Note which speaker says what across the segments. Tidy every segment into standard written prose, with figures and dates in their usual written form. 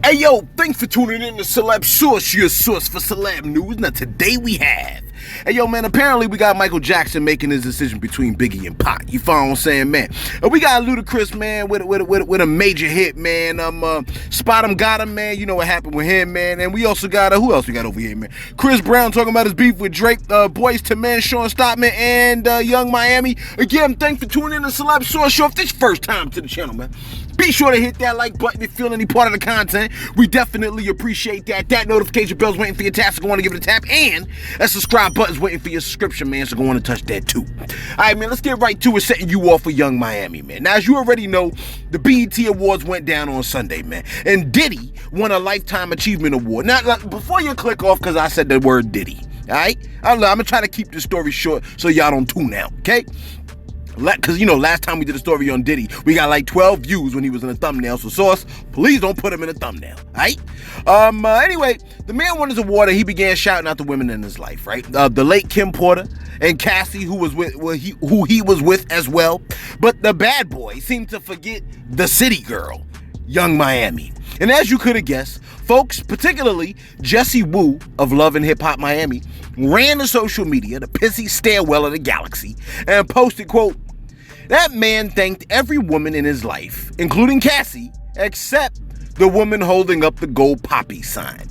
Speaker 1: Hey yo, thanks for tuning in to Celebs Source, your source for celeb news. Now today we have, hey yo man, apparently we got Michael Jackson making his decision between Biggie and Pac. You follow what I'm saying, man? We got Ludacris, man, with a major hit, man. Spotemgottem, man. You know what happened with him, man. And we also got who else we got over here, man? Chris Brown talking about his beef with Drake, Boys to Men, Sh0t, Stockman, and Yung Miami. Again, thanks for tuning in to Celebs Source. If this is your first time to the channel, man, be sure to hit that like button if you feel any part of the content. We definitely appreciate that. That notification bell's waiting for your tap, so go on and give it a tap. And that subscribe button's waiting for your subscription, man, so go on and touch that too. Alright, man, let's get right to it, setting you off for Yung Miami, man. Now, as you already know, the BET Awards went down on Sunday, man. And Diddy won a Lifetime Achievement Award. Now, before you click off, because I said the word Diddy, alright? I'm going to try to keep this story short so y'all don't tune out, okay? Because, you know, last time we did a story on Diddy, we got like 12 views when he was in a thumbnail. So, source, please don't put him in a thumbnail, right? Anyway, the man won his award and he began shouting out the women in his life, right? The late Kim Porter and Cassie, who he was with as well. But the bad boy seemed to forget the city girl, Yung Miami. And as you could have guessed, folks, particularly Jesse Wu of Love and Hip Hop Miami, ran to social media, the pissy stairwell of the galaxy, and posted, quote, "That man thanked every woman in his life, including Cassie, except the woman holding up the gold poppy sign."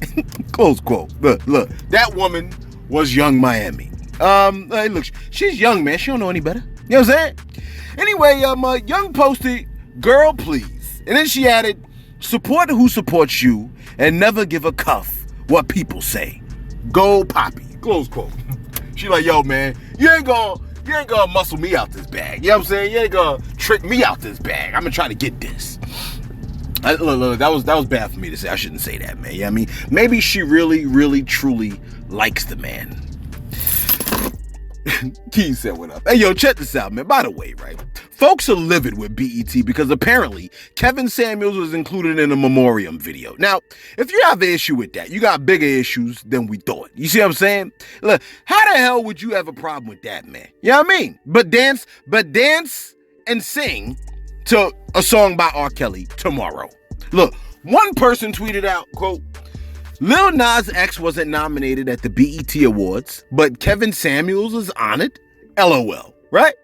Speaker 1: Close quote. Look, that woman was Yung Miami. Hey, look, she's young, man. She don't know any better. You know what I'm saying? Anyway, Yung posted, "Girl, please." And then she added, "Support who supports you and never give a cuff what people say. Gold poppy." Close quote. She like, yo, man, you ain't gonna muscle me out this bag. You know what I'm saying? You ain't gonna trick me out this bag. I'm gonna try to get this. Look, that was bad for me to say. I shouldn't say that, man. You know what I mean? Maybe she really, really, truly likes the man. Key said what up. Hey, yo, check this out, man. By the way, right? Folks are livid with BET because apparently Kevin Samuels was included in a memoriam video. Now, if you have an issue with that, you got bigger issues than we thought. You see what I'm saying? Look, how the hell would you have a problem with that, man? You know what I mean? But dance and sing to a song by R. Kelly tomorrow. Look, one person tweeted out, quote, "Lil Nas X wasn't nominated at the BET Awards, but Kevin Samuels is honored? LOL." Right?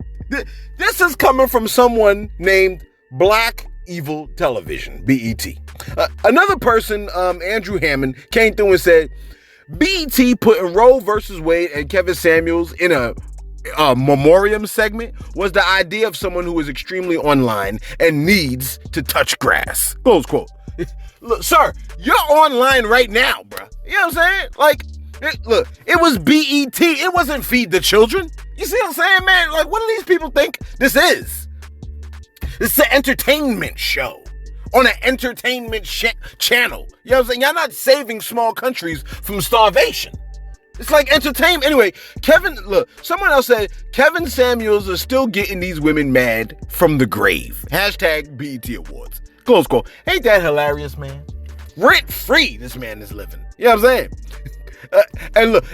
Speaker 1: This is coming from someone named Black Evil Television, BET. Another person, Andrew Hammond, came through and said, "BET putting Roe versus Wade and Kevin Samuels in a memoriam segment was the idea of someone who is extremely online and needs to touch grass." Close quote. Look, sir, you're online right now, bruh. You know what I'm saying? Like, look, it was BET. It wasn't Feed the Children. You see what I'm saying, man? Like, what do these people think this is? It's an entertainment show on an entertainment channel. You know what I'm saying? Y'all not saving small countries from starvation. It's like entertainment. Anyway, someone else said, Kevin Samuels is still getting these women mad from the grave. Hashtag BET Awards. Close quote. Ain't that hilarious, man? Rent free, this man is living. You know what I'm saying? And look,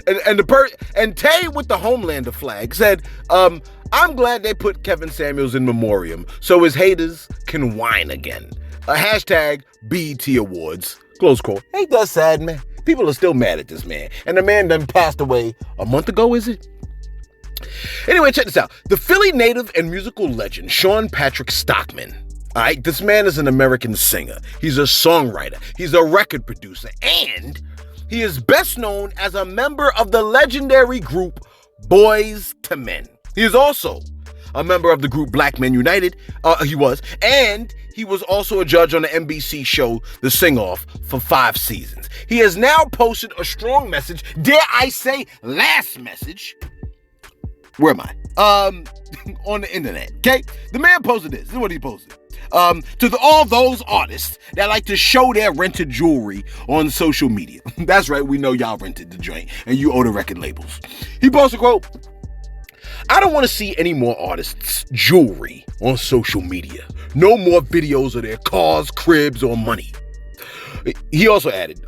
Speaker 1: and Tay with the Homelander flag said, "I'm glad they put Kevin Samuels in memoriam so his haters can whine again." Hashtag BET Awards. Close quote. Ain't that sad, man? People are still mad at this man. And the man done passed away a month ago, is it? Anyway, check this out. The Philly native and musical legend, Sean Patrick Stockman. All right, this man is an American singer. He's a songwriter. He's a record producer. And he is best known as a member of the legendary group Boys to Men. He is also a member of the group Black Men United. He was also a judge on the NBC show The Sing Off for 5 seasons. He has now posted a strong message, dare I say last message. Where am I? On the internet, okay? The man posted this. This is what he posted. To all those artists that like to show their rented jewelry on social media. That's right, we know y'all rented the joint and you owe the record labels. He posted, quote, "I don't want to see any more artists' jewelry on social media. No more videos of their cars, cribs, or money." He also added,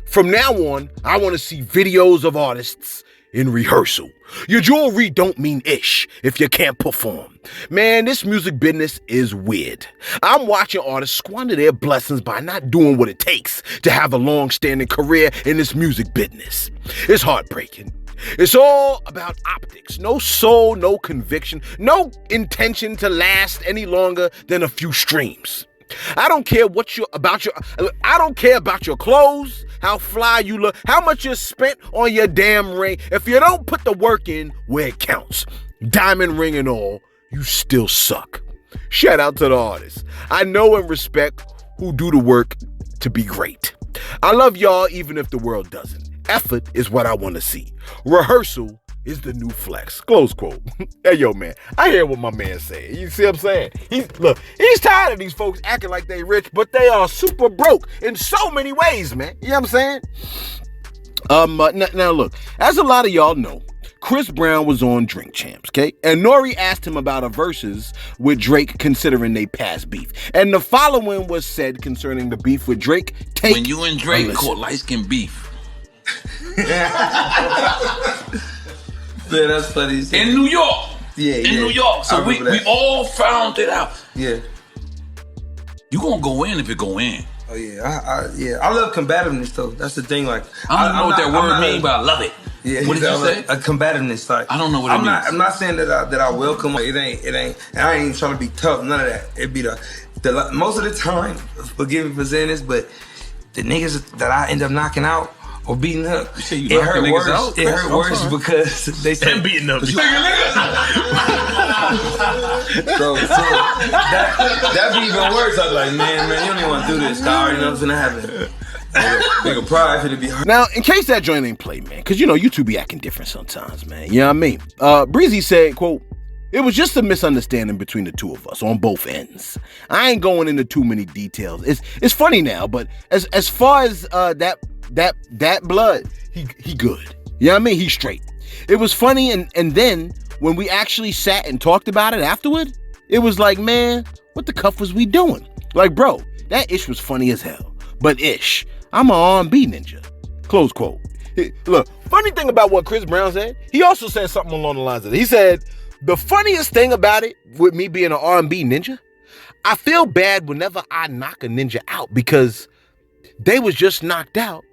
Speaker 1: "From now on, I want to see videos of artists in rehearsal. Your jewelry don't mean ish if you can't perform. Man, this music business is weird. I'm watching artists squander their blessings by not doing what it takes to have a long-standing career in this music business. It's heartbreaking. It's all about optics. No soul, no conviction, no intention to last any longer than a few streams. I don't care I don't care about your clothes, how fly you look, how much you spent on your damn ring. If you don't put the work in where it counts, diamond ring and all, you still suck. Shout out to the artists I know and respect who do the work to be great. I love y'all even if the world doesn't. Effort is what I want to see. Rehearsal is the new flex. Close quote. Hey, yo, man, I hear what my man saying. You see what I'm saying? He's tired of these folks acting like they rich, but they are super broke in so many ways, man. You know what I'm saying? Now look, as a lot of y'all know, Chris Brown was on Drink Champs, okay? And Nori asked him about a versus with Drake considering they past beef. And the following was said concerning the beef with Drake.
Speaker 2: When you and Drake caught light-skin beef.
Speaker 3: Yeah, that's funny.
Speaker 2: In New York. In New York. So we all found it out.
Speaker 3: Yeah.
Speaker 2: You gonna go in if it go in.
Speaker 3: Oh yeah. I love combativeness though. That's the thing. Like
Speaker 2: I don't know what that word means, but I love it.
Speaker 3: Yeah.
Speaker 2: What did you say?
Speaker 3: A combativeness. Like
Speaker 2: I don't know what it means.
Speaker 3: I'm not saying that I welcome it. It ain't. And I ain't even trying to be tough. None of that. It be the most of the time. Forgive me for saying this, but the niggas that I end up knocking out or beating up, it hurt worse. It hurt worse because they said
Speaker 2: beating up.
Speaker 3: So that be even worse. I was like, man, you don't even want to do this. I already know what's gonna happen. Nigga, pride finna be hurt.
Speaker 1: Now, in case that joint ain't played, man, because you two be acting different sometimes, man. You know what I mean? Breezy said, quote, "It was just a misunderstanding between the two of us on both ends. I ain't going into too many details. It's funny now, but as far as that blood, he good. You know what I mean? He's straight. It was funny, and then when we actually sat and talked about it afterward, it was like, man, what the cuff was we doing? Like, bro, that ish was funny as hell. But ish, I'm an R&B ninja." Close quote. Look, funny thing about what Chris Brown said, he also said something along the lines of this. He said, "The funniest thing about it, with me being an R&B ninja, I feel bad whenever I knock a ninja out because they was just knocked out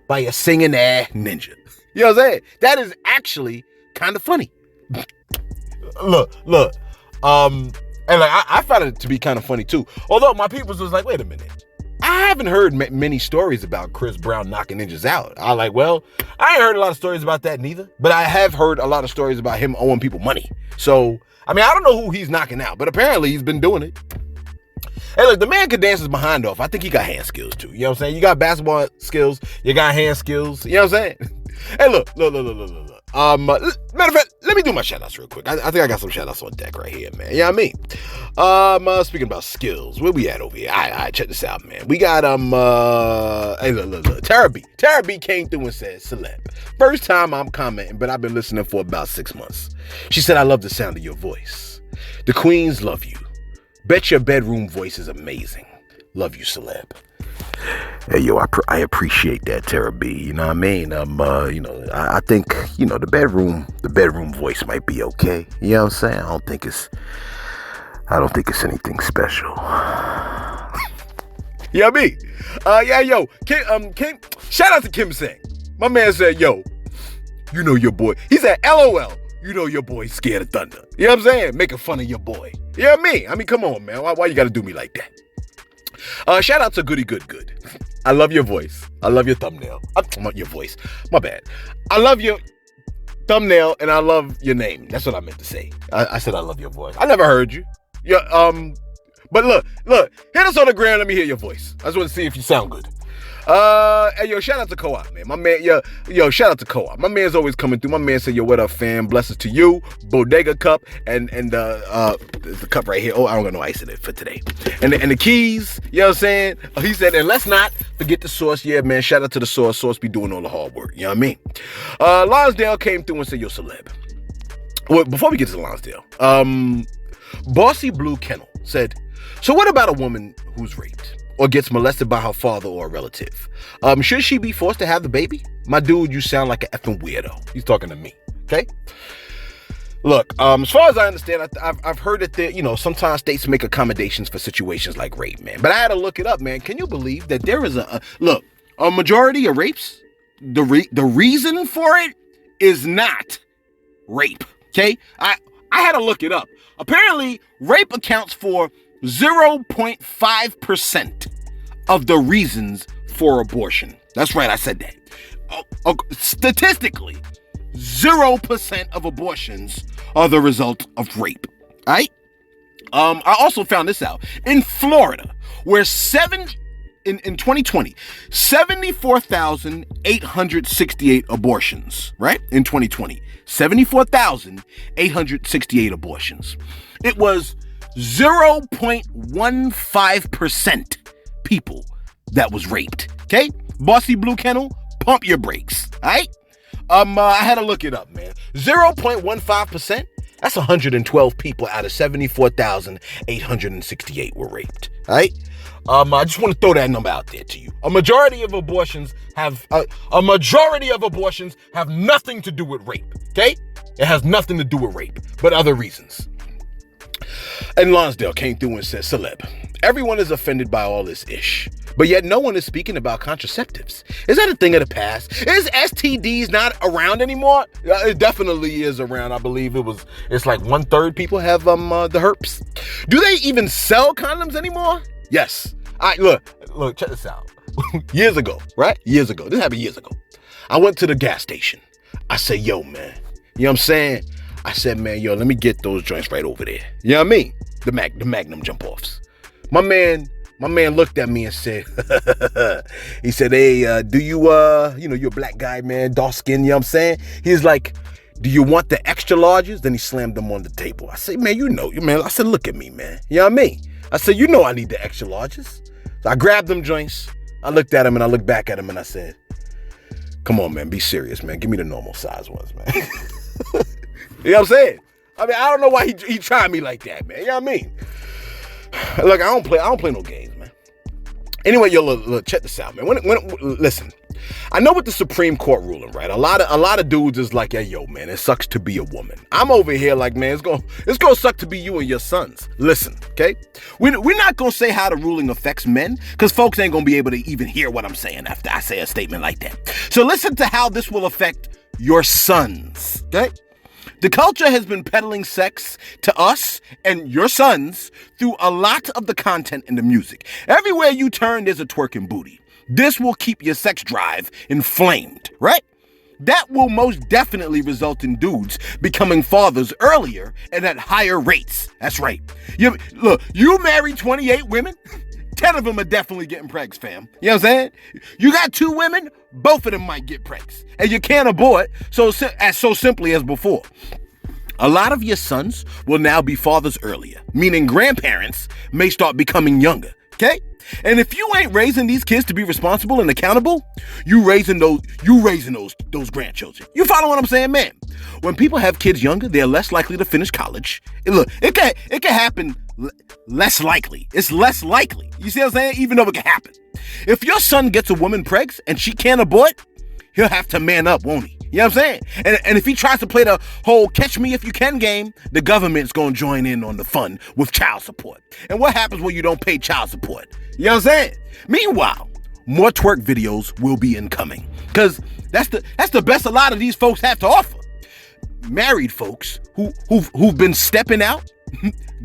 Speaker 1: by a singing ass ninja." You know what I'm saying? That is actually kind of funny. Look. And like I found it to be kind of funny too. Although my peoples was like, wait a minute. I haven't heard many stories about Chris Brown knocking ninjas out. I like, well, I ain't heard a lot of stories about that neither. But I have heard a lot of stories about him owing people money. So, I mean, I don't know who he's knocking out, but apparently he's been doing it. Hey, look, the man could dance his behind off. I think he got hand skills too. You know what I'm saying? You got basketball skills. You got hand skills. You know what I'm saying? Hey, look. Matter of fact, let me do my shout outs real quick. I think I got some shout outs on deck right here, man. You know what I mean? Speaking about skills, where we at over here? All right, check this out, man. We got, hey, look. Tara B came through and said, "Celeb, first time I'm commenting, but I've been listening for about 6 months. She said, I love the sound of your voice. The queens love you. Bet your bedroom voice is amazing. Love you, Celeb." Hey, yo, I appreciate that, Tara B. You know what I mean? I think, the bedroom voice might be okay. You know what I'm saying? I don't think it's anything special. You know what I mean? Kim, shout out to Kim Sang. My man said, yo, you know your boy. He said, LOL. You know your boy's scared of thunder. You know what I'm saying? Making fun of your boy. You know what I mean? I mean, come on, man. Why you gotta do me like that? Shout out to Goody Good. I love your voice. I love your thumbnail. Your voice. My bad. I love your thumbnail and I love your name. That's what I meant to say. I said I love your voice. I never heard you. Yeah. But look. Hit us on the ground. Let me hear your voice. I just want to see if you sound good. Hey, yo, shout out to Co-op, man. My man, yo, shout out to Co-op. My man's always coming through. My man said, yo, what up, fam? Blessings to you. Bodega cup and the cup right here. Oh, I don't got no ice in it for today. And the keys, you know what I'm saying? He said, and let's not forget the sauce. Yeah, man, shout out to the sauce. Sauce be doing all the hard work. You know what I mean? Lonsdale came through and said, yo, Celeb. Well, before we get to Lonsdale, Bossy Blue Kennel said, so what about a woman who's raped or gets molested by her father or a relative? Should she be forced to have the baby? my dude, you sound like an effing weirdo. He's talking to me, okay? Look, as far as I understand, I've heard that there, sometimes states make accommodations for situations like rape, man. But I had to look it up, man. Can you believe that there is a majority of rapes, the reason for it is not rape, okay? I had to look it up. Apparently, rape accounts for 0.5% of the reasons for abortion. That's right, I said that. Statistically, 0% of abortions are the result of rape. All right? I also found this out. In Florida, where in 2020, 74,868 abortions, right? In 2020, 74,868 abortions. It was 0.15% people that was raped. Okay? Bossy Blue Kennel, pump your brakes. All right? I had to look it up, man. 0.15%, that's 112 people out of 74,868 were raped. All right? I just want to throw that number out there to you. A majority of abortions have nothing to do with rape. Okay? It has nothing to do with rape, but other reasons. And Lonsdale came through and said, Celeb, everyone is offended by all this ish, but yet no one is speaking about contraceptives. Is that a thing of the past? Is STDs not around anymore? It definitely is around. I believe it's like 1/3 people have the herpes. Do they even sell condoms anymore? Yes. All right, look, check this out. Years ago, right? Years ago. This happened years ago. I went to the gas station. I said, yo, man. You know what I'm saying? I said, man, yo, let me get those joints right over there. You know what I mean? The Magnum jump offs. My man looked at me and said, he said, hey, do you, you're a black guy, man, dark skin, you know what I'm saying? He's like, do you want the extra larges? Then he slammed them on the table. I said, man, I said, look at me, man. You know what I mean? I said, I need the extra larges. So I grabbed them joints. I looked at him and I looked back at him and I said, come on, man, be serious, man. Give me the normal size ones, man. You know what I'm saying? I mean, I don't know why he tried me like that, man. You know what I mean? Look, I don't play no games, man. Anyway, yo, look, check this out, man. Listen, I know with the Supreme Court ruling, right? A lot of dudes is like, hey, yo, man, it sucks to be a woman. I'm over here like, man, it's gonna suck to be you and your sons. Listen, okay? We're not gonna say how the ruling affects men, because folks ain't gonna be able to even hear what I'm saying after I say a statement like that. So listen to how this will affect your sons, okay? The culture has been peddling sex to us and your sons through a lot of the content in the music. Everywhere you turn, there's a twerking booty. This will keep your sex drive inflamed, right? That will most definitely result in dudes becoming fathers earlier and at higher rates. That's right. You married 28 women, 10 of them are definitely getting pregs, fam. You know what I'm saying? You got 2 women, both of them might get pregs. And you can't abort so simply as before. A lot of your sons will now be fathers earlier, meaning grandparents may start becoming younger, okay? And if you ain't raising these kids to be responsible and accountable, you raising those grandchildren. You follow what I'm saying, man? When people have kids younger, they're less likely to finish college. It can happen less likely. It's less likely. You see what I'm saying? Even though it can happen. If your son gets a woman pregs and she can't abort, he'll have to man up, won't he? You know what I'm saying? And if he tries to play the whole catch me if you can game, the government's going to join in on the fun with child support. And what happens when you don't pay child support? You know what I'm saying? Meanwhile, more twerk videos will be incoming, because that's the best a lot of these folks have to offer. Married folks who've been stepping out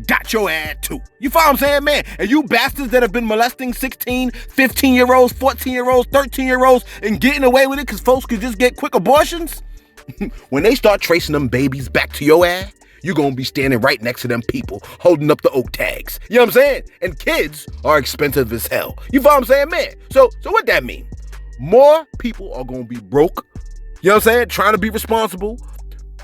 Speaker 1: got your ad too. You follow what I'm saying, man? And you bastards that have been molesting 16, 15-year-olds, 14-year-olds, 13-year-olds and getting away with it because folks could just get quick abortions, when they start tracing them babies back to your ad, you're going to be standing right next to them people holding up the oak tags. You know what I'm saying? And kids are expensive as hell. You follow what I'm saying, man? So what that mean? More people are going to be broke, you know what I'm saying, trying to be responsible,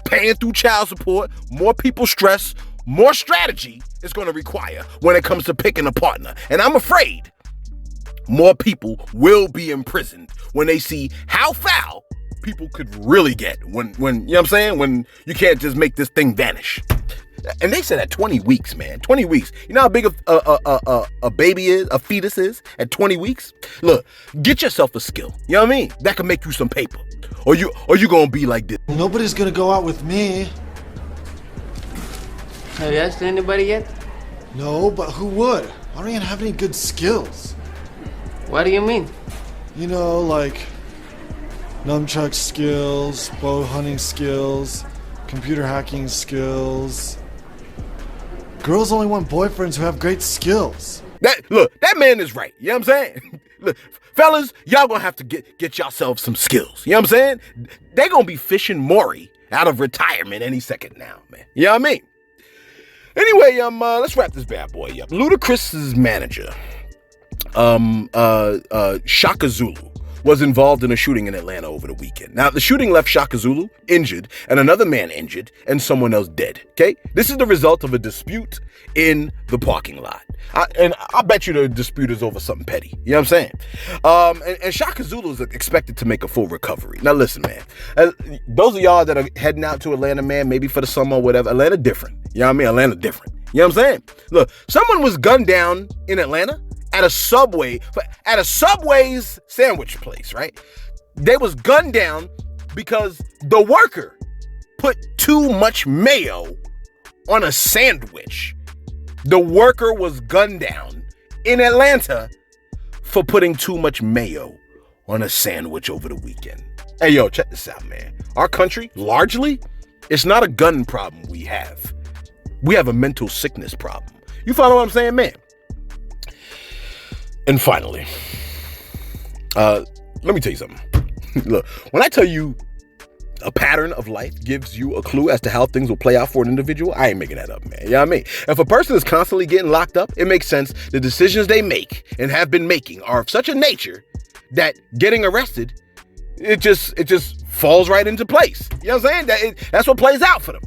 Speaker 1: paying through child support, more people stress, more strategy is going to require when it comes to picking a partner. And I'm afraid more people will be imprisoned when they see how foul people could really get when you know what I'm saying, when you can't just make this thing vanish. And they said at 20 weeks, man. 20 weeks. You know how big a baby is, a fetus is at 20 weeks? Look, get yourself a skill. You know what I mean? That can make you some paper. Or you gonna be like this.
Speaker 4: Nobody's gonna go out with me.
Speaker 5: Have you asked anybody yet?
Speaker 4: No, but who would? I don't even have any good skills.
Speaker 5: What do you mean?
Speaker 4: You know, like nunchuck skills, bow hunting skills, computer hacking skills. Girls only want boyfriends who have great skills.
Speaker 1: That man is right. You know what I'm saying? Look, fellas, y'all gonna have to get yourselves some skills. You know what I'm saying? They gonna be fishing Maury out of retirement any second now, man. You know what I mean? Anyway, let's wrap this bad boy up. Ludacris's manager, Shaka Zulu, was involved in a shooting in Atlanta over the weekend. Now, the shooting left Shaka Zulu injured and another man injured and someone else dead, okay? This is the result of a dispute in the parking lot. I bet you the dispute is over something petty. You know what I'm saying? And Shaka Zulu is expected to make a full recovery. Now, listen, man. Those of y'all that are heading out to Atlanta, man, maybe for the summer or whatever, Atlanta different. You know what I mean? Atlanta different. You know what I'm saying? Look, someone was gunned down in Atlanta at a Subway's sandwich place, right? They was gunned down because the worker put too much mayo on a sandwich. The worker was gunned down in Atlanta for putting too much mayo on a sandwich over the weekend. Hey, yo, check this out, man. Our country, largely, it's not a gun problem we have. We have a mental sickness problem. You follow what I'm saying, man? And finally, let me tell you something. Look, when I tell you a pattern of life gives you a clue as to how things will play out for an individual, I ain't making that up, man. You know what I mean? If a person is constantly getting locked up, it makes sense the decisions they make and have been making are of such a nature that getting arrested, it just falls right into place. You know what I'm saying? That's what plays out for them.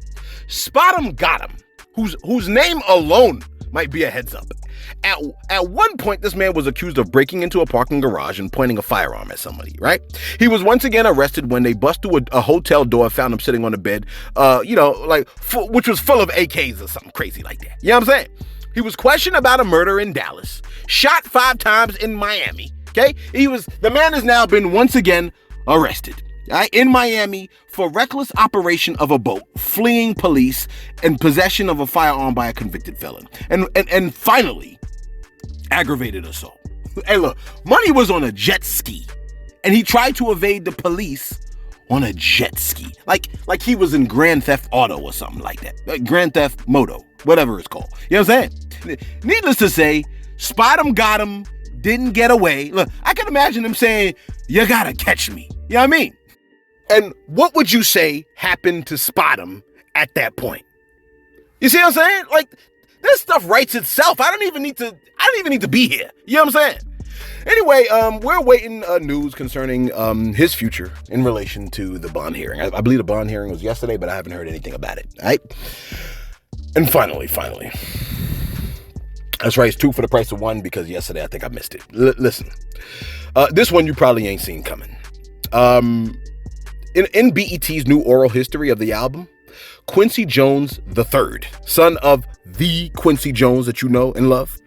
Speaker 1: Spotemgottem, whose name alone might be a heads up. At one point, this man was accused of breaking into a parking garage and pointing a firearm at somebody, right? He was once again arrested when they bust through a hotel door and found him sitting on the bed, which was full of AKs or something crazy like that. You know what I'm saying? He was questioned about a murder in Dallas, shot 5 times in Miami, okay? The man has now been once again arrested. Right, in Miami for reckless operation of a boat, fleeing police, and possession of a firearm by a convicted felon. And finally, aggravated assault. Hey, look, money was on a jet ski, and he tried to evade the police on a jet ski. Like he was in Grand Theft Auto or something like that. Like Grand Theft Moto, whatever it's called. You know what I'm saying? Needless to say, Spotemgottem didn't get away. Look, I can imagine him saying, "You gotta catch me." You know what I mean? And what would you say happened to Spotem at that point? You see what I'm saying? Like, this stuff writes itself. I don't even need to be here. You know what I'm saying? Anyway, we're awaiting news concerning his future in relation to the bond hearing. I believe the bond hearing was yesterday, but I haven't heard anything about it. All right? And finally. That's right, it's 2 for the price of 1 because yesterday I think I missed it. Listen, this one you probably ain't seen coming. In BET's new oral history of the album, Quincy Jones III, son of the Quincy Jones that you know and love,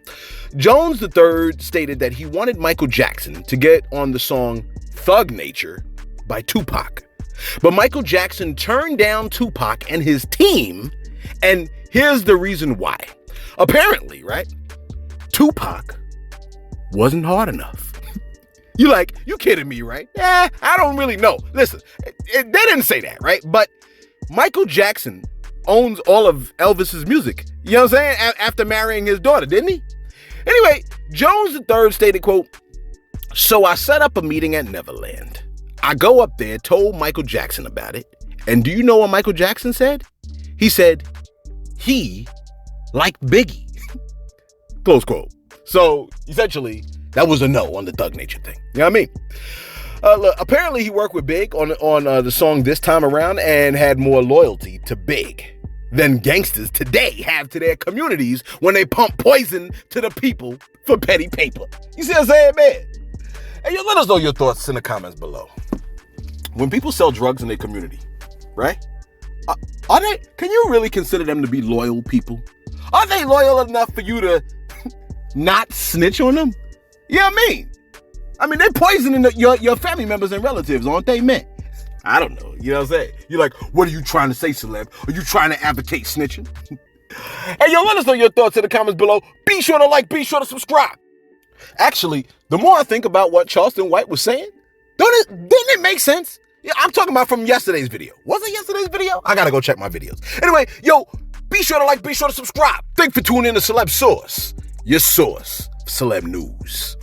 Speaker 1: Jones III stated that he wanted Michael Jackson to get on the song Thug Nature by Tupac. But Michael Jackson turned down Tupac and his team, and here's the reason why. Apparently, right, Tupac wasn't hard enough. You kidding me, right? I don't really know. Listen, they didn't say that, right? But Michael Jackson owns all of Elvis's music. You know what I'm saying? After marrying his daughter, didn't he? Anyway, Jones III stated, quote, "So I set up a meeting at Neverland. I go up there, told Michael Jackson about it. And do you know what Michael Jackson said? He said he liked Biggie." Close quote. So essentially, that was a no on the Thug Nature thing. You know what I mean? Look, apparently he worked with Big on the song This Time Around and had more loyalty to Big than gangsters today have to their communities when they pump poison to the people for petty paper. You see what I'm saying, man? Hey, let us know your thoughts in the comments below. When people sell drugs in their community, right? Are they? Can you really consider them to be loyal people? Are they loyal enough for you to not snitch on them? Yeah, I mean, they're poisoning your family members and relatives, aren't they, man? I don't know. You know what I'm saying? You're like, what are you trying to say, celeb? Are you trying to advocate snitching? Hey, yo, let us know your thoughts in the comments below. Be sure to like, be sure to subscribe. Actually, the more I think about what Charleston White was saying, didn't it make sense? Yeah, I'm talking about from yesterday's video. Was it yesterday's video? I gotta go check my videos. Anyway, yo, be sure to like, be sure to subscribe. Thanks for tuning in to Celeb Source, your source for celeb news.